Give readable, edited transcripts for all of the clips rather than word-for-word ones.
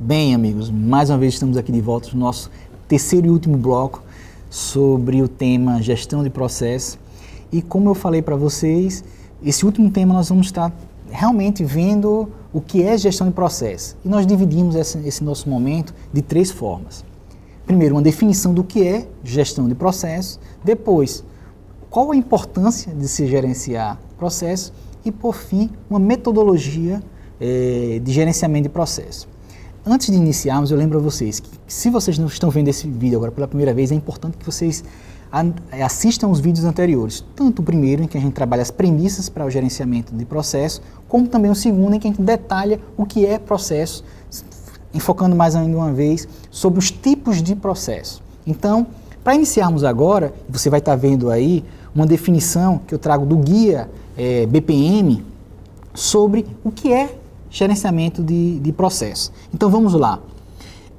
Bem, amigos, mais uma vez estamos aqui de volta no nosso terceiro e último bloco sobre o tema gestão de processo. E como eu falei para vocês, esse último tema nós vamos estar realmente vendo o que é gestão de processo. E nós dividimos esse nosso momento de três formas. Primeiro, uma definição do que é gestão de processo. Depois, qual a importância de se gerenciar processo. E, por fim, uma metodologia de gerenciamento de processo. Antes de iniciarmos, eu lembro a vocês que se vocês não estão vendo esse vídeo agora pela primeira vez, é importante que vocês assistam os vídeos anteriores. Tanto o primeiro, em que a gente trabalha as premissas para o gerenciamento de processo, como também o segundo, em que a gente detalha o que é processo, enfocando mais ainda uma vez sobre os tipos de processo. Então, para iniciarmos agora, você vai estar vendo aí uma definição que eu trago do guia BPM sobre o que é gerenciamento de processo. Então vamos lá.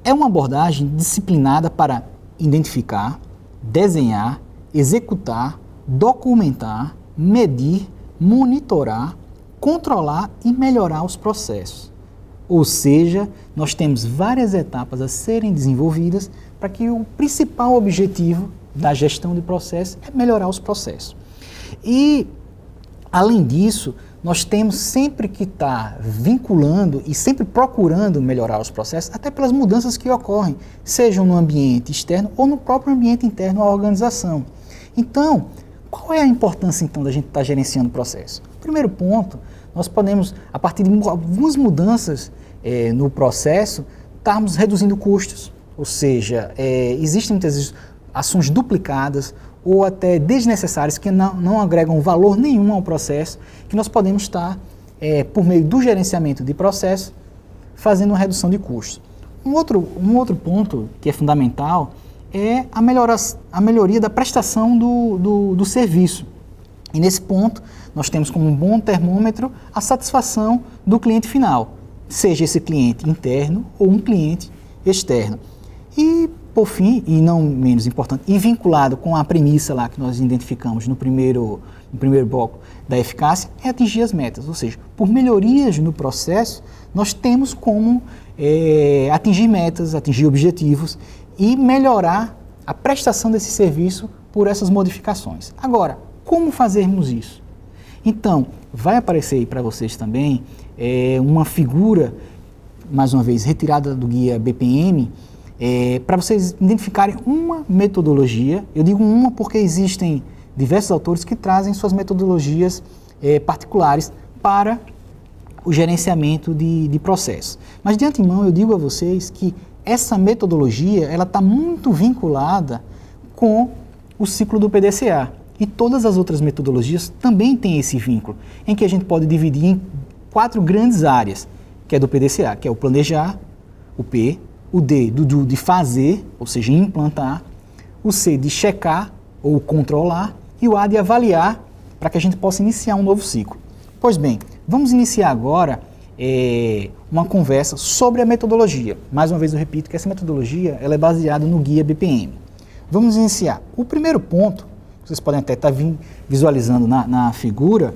É uma abordagem disciplinada para identificar, desenhar, executar, documentar, medir, monitorar, controlar e melhorar os processos. Ou seja, nós temos várias etapas a serem desenvolvidas para que o principal objetivo da gestão de processo é melhorar os processos. E, além disso, nós temos sempre que estar vinculando e sempre procurando melhorar os processos, até pelas mudanças que ocorrem, sejam no ambiente externo ou no próprio ambiente interno à organização. Então, qual é a importância então da gente estar gerenciando o processo? Primeiro ponto, nós podemos, a partir de algumas mudanças no processo, estarmos reduzindo custos, ou seja, existem muitas vezes ações duplicadas ou até desnecessárias que não agregam valor nenhum ao processo, que nós podemos estar, por meio do gerenciamento de processo, fazendo uma redução de custos. Um outro ponto que é fundamental é a melhoria da prestação do serviço. E nesse ponto, nós temos como um bom termômetro a satisfação do cliente final, seja esse cliente interno ou um cliente externo. E, por fim, e não menos importante, e vinculado com a premissa lá que nós identificamos no primeiro bloco da eficácia, é atingir as metas. Ou seja, por melhorias no processo, nós temos como atingir metas, atingir objetivos e melhorar a prestação desse serviço por essas modificações. Agora, como fazermos isso? Então, vai aparecer aí para vocês também uma figura, mais uma vez, retirada do guia BPM, para vocês identificarem uma metodologia. Eu digo uma porque existem diversos autores que trazem suas metodologias particulares para o gerenciamento de processos. Mas de antemão eu digo a vocês que essa metodologia ela está muito vinculada com o ciclo do PDCA. E todas as outras metodologias também têm esse vínculo, em que a gente pode dividir em 4 grandes áreas, que é do PDCA, que é o planejar, o P, o D de fazer, ou seja, implantar, o C de checar ou controlar e o A de avaliar, para que a gente possa iniciar um novo ciclo. Pois bem, vamos iniciar agora uma conversa sobre a metodologia. Mais uma vez eu repito que essa metodologia ela é baseada no guia BPM. Vamos iniciar. O primeiro ponto, vocês podem até estar visualizando na figura,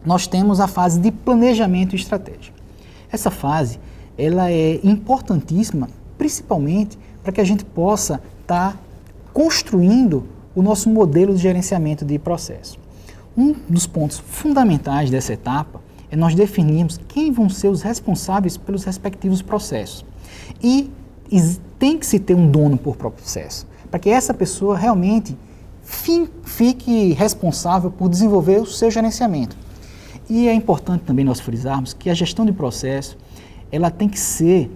nós temos a fase de planejamento e estratégia. Essa fase ela é importantíssima, principalmente para que a gente possa estar construindo o nosso modelo de gerenciamento de processo. Um dos pontos fundamentais dessa etapa é nós definirmos quem vão ser os responsáveis pelos respectivos processos. E tem que se ter um dono por processo, para que essa pessoa realmente fique responsável por desenvolver o seu gerenciamento. E é importante também nós frisarmos que a gestão de processo ela tem que ser,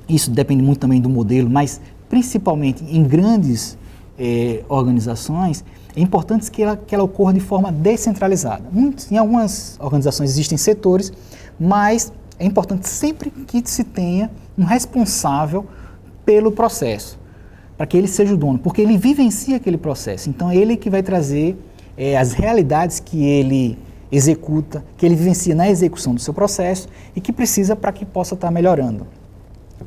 isso depende muito também do modelo, mas principalmente em grandes organizações, é importante que ela ocorra de forma descentralizada. Em algumas organizações existem setores, mas é importante sempre que se tenha um responsável pelo processo, para que ele seja o dono, porque ele vivencia aquele processo. Então, ele que vai trazer as realidades que ele executa, que ele vivencia na execução do seu processo e que precisa para que possa estar melhorando.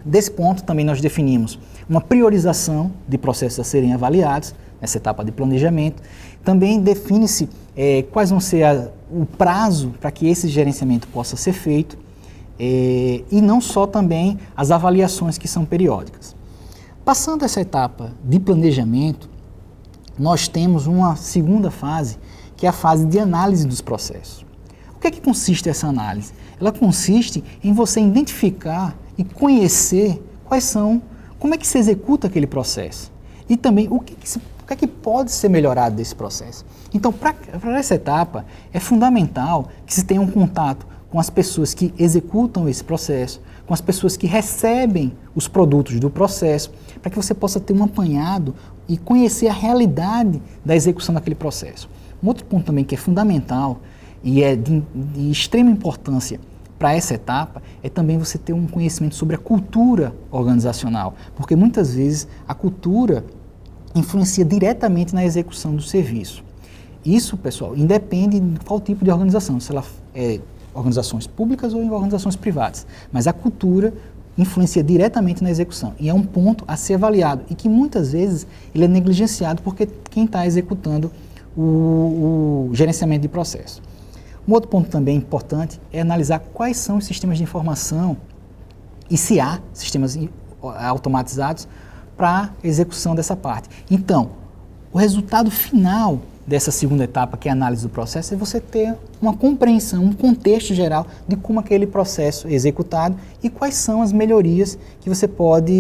Desse ponto, também nós definimos uma priorização de processos a serem avaliados, nessa etapa de planejamento. Também define-se quais vão ser o prazo para que esse gerenciamento possa ser feito. e não só também as avaliações que são periódicas. Passando essa etapa de planejamento, nós temos uma segunda fase, que é a fase de análise dos processos. O que é que consiste essa análise? Ela consiste em você identificar e conhecer como é que se executa aquele processo e também o que é que pode ser melhorado desse processo. Então, para essa etapa, é fundamental que se tenha um contato com as pessoas que executam esse processo, com as pessoas que recebem os produtos do processo, para que você possa ter um apanhado e conhecer a realidade da execução daquele processo. Um outro ponto também que é fundamental e é de extrema importância para essa etapa é também você ter um conhecimento sobre a cultura organizacional, porque muitas vezes a cultura influencia diretamente na execução do serviço. Isso, pessoal, independe de qual tipo de organização, se ela é organizações públicas ou em organizações privadas, mas a cultura influencia diretamente na execução e é um ponto a ser avaliado e que muitas vezes ele é negligenciado porque quem está executando o gerenciamento de processo. Um outro ponto também importante é analisar quais são os sistemas de informação e se há sistemas automatizados para execução dessa parte. Então, o resultado final dessa segunda etapa, que é a análise do processo, é você ter uma compreensão, um contexto geral de como aquele processo é executado e quais são as melhorias que você pode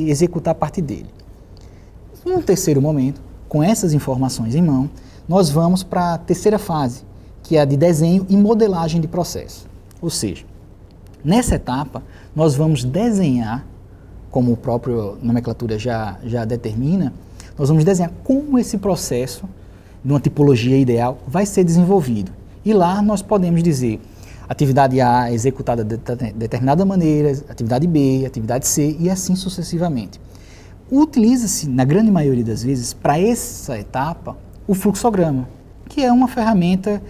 executar a partir dele. Num terceiro momento, com essas informações em mão, nós vamos para a terceira fase, que é a de desenho e modelagem de processo. Ou seja, nessa etapa, nós vamos desenhar, como o próprio nomenclatura já determina, nós vamos desenhar como esse processo, de uma tipologia ideal, vai ser desenvolvido. E lá nós podemos dizer, atividade A é executada de determinada maneira, atividade B, atividade C, e assim sucessivamente. Utiliza-se, na grande maioria das vezes, para essa etapa, o fluxograma, que é uma ferramenta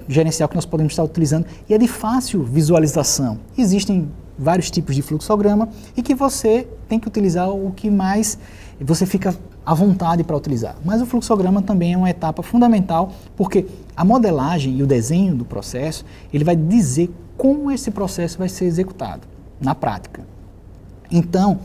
gerencial que nós podemos estar utilizando e é de fácil visualização. Existem vários tipos de fluxograma e que você tem que utilizar o que mais você fica à vontade para utilizar. Mas o fluxograma também é uma etapa fundamental porque a modelagem e o desenho do processo, ele vai dizer como esse processo vai ser executado na prática. Então,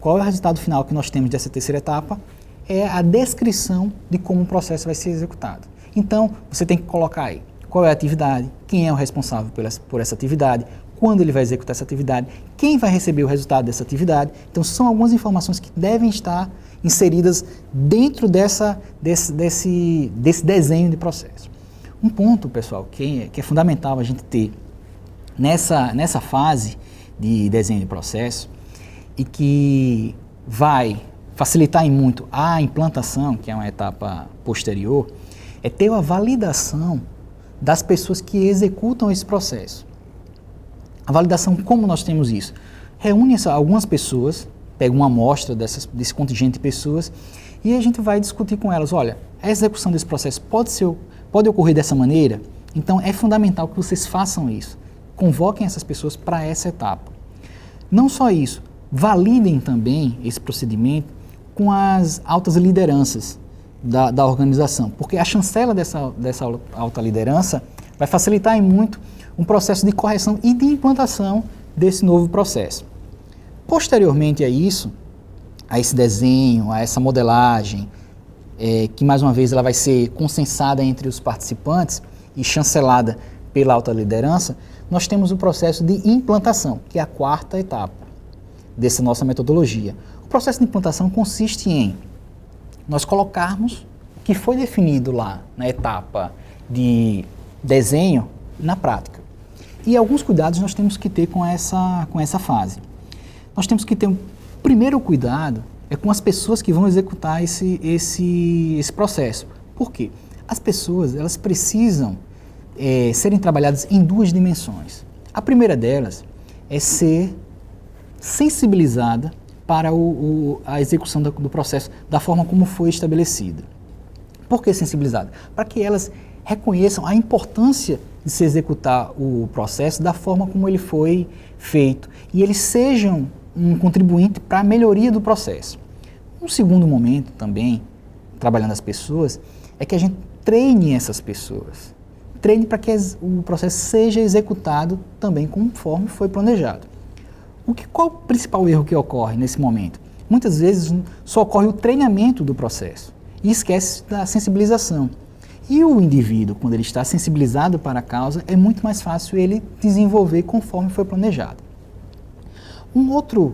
qual é o resultado final que nós temos dessa terceira etapa? É a descrição de como o processo vai ser executado. Então, você tem que colocar aí qual é a atividade, quem é o responsável por essa atividade, quando ele vai executar essa atividade, quem vai receber o resultado dessa atividade. Então, são algumas informações que devem estar inseridas dentro desse desenho de processo. Um ponto, pessoal, que é fundamental a gente ter nessa fase de desenho de processo e que vai facilitar em muito a implantação, que é uma etapa posterior, é ter a validação das pessoas que executam esse processo. A validação, como nós temos isso? Reúne algumas pessoas, pega uma amostra desse contingente de pessoas e a gente vai discutir com elas, olha, a execução desse processo pode ocorrer dessa maneira? Então é fundamental que vocês façam isso. Convoquem essas pessoas para essa etapa. Não só isso, validem também esse procedimento com as altas lideranças da organização, porque a chancela dessa alta liderança vai facilitar em muito um processo de correção e de implantação desse novo processo. Posteriormente a isso, a esse desenho, a essa modelagem, que mais uma vez ela vai ser consensada entre os participantes e chancelada pela alta liderança, nós temos o processo de implantação, que é a quarta etapa dessa nossa metodologia. O processo de implantação consiste em nós colocarmos o que foi definido lá na etapa de desenho na prática. E alguns cuidados nós temos que ter com essa fase. Nós temos que ter um primeiro cuidado com as pessoas que vão executar esse processo. Por quê? As pessoas elas precisam serem trabalhadas em duas dimensões. A primeira delas é ser sensibilizada para a execução do processo da forma como foi estabelecida. Por que sensibilizada? Para que elas reconheçam a importância de se executar o processo da forma como ele foi feito e eles sejam um contribuinte para a melhoria do processo. Um segundo momento também, trabalhando as pessoas, é que a gente treine essas pessoas treine para que o processo seja executado também conforme foi planejado. Qual o principal erro que ocorre nesse momento? Muitas vezes só ocorre o treinamento do processo e esquece da sensibilização. E o indivíduo, quando ele está sensibilizado para a causa, é muito mais fácil ele desenvolver conforme foi planejado. Um outro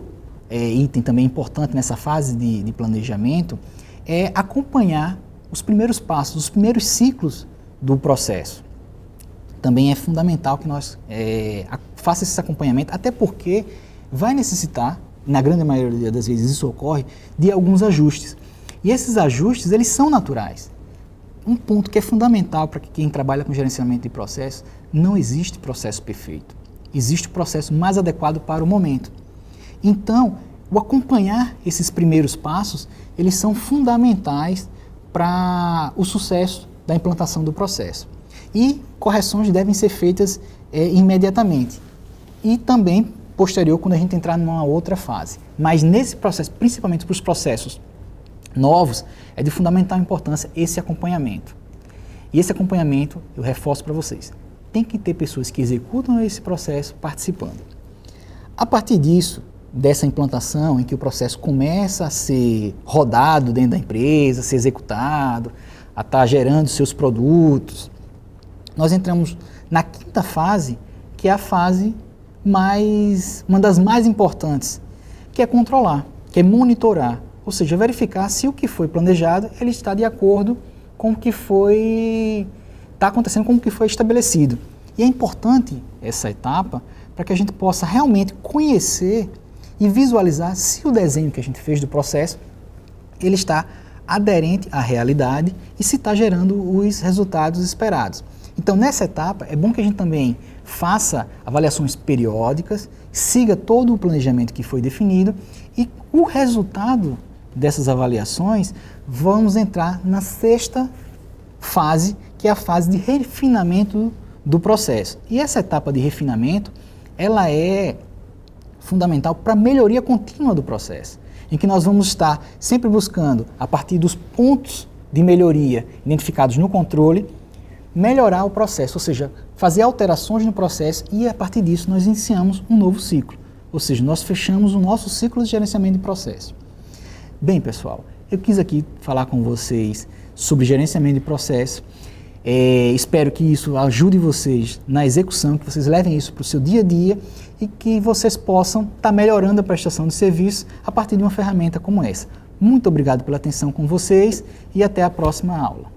item também importante nessa fase de planejamento é acompanhar os primeiros passos, os primeiros ciclos do processo. Também é fundamental que nós faça esse acompanhamento, até porque vai necessitar, na grande maioria das vezes isso ocorre, de alguns ajustes. E esses ajustes, eles são naturais. Um ponto que é fundamental para quem trabalha com gerenciamento de processo: não existe processo perfeito. Existe o processo mais adequado para o momento. Então, o acompanhar esses primeiros passos, eles são fundamentais para o sucesso da implantação do processo. E correções devem ser feitas imediatamente. E também posterior, quando a gente entrar numa outra fase. Mas nesse processo, principalmente para os processos novos, é de fundamental importância esse acompanhamento. E esse acompanhamento, eu reforço para vocês, tem que ter pessoas que executam esse processo participando. A partir disso, dessa implantação, em que o processo começa a ser rodado dentro da empresa, a ser executado, a estar gerando seus produtos, nós entramos na quinta fase, que é a fase uma das mais importantes, que é controlar, que é monitorar, ou seja, verificar se o que foi planejado ele está de acordo com o que está acontecendo, com o que foi estabelecido. E é importante essa etapa para que a gente possa realmente conhecer e visualizar se o desenho que a gente fez do processo ele está aderente à realidade e se está gerando os resultados esperados. Então, nessa etapa, é bom que a gente também faça avaliações periódicas, siga todo o planejamento que foi definido e o resultado dessas avaliações, vamos entrar na sexta fase, que é a fase de refinamento do processo. E essa etapa de refinamento, ela é fundamental para a melhoria contínua do processo, em que nós vamos estar sempre buscando, a partir dos pontos de melhoria identificados no controle, melhorar o processo, ou seja, fazer alterações no processo e a partir disso nós iniciamos um novo ciclo, ou seja, nós fechamos o nosso ciclo de gerenciamento de processo. Bem, pessoal, eu quis aqui falar com vocês sobre gerenciamento de processo, espero que isso ajude vocês na execução, que vocês levem isso para o seu dia a dia e que vocês possam estar melhorando a prestação de serviço a partir de uma ferramenta como essa. Muito obrigado pela atenção com vocês e até a próxima aula.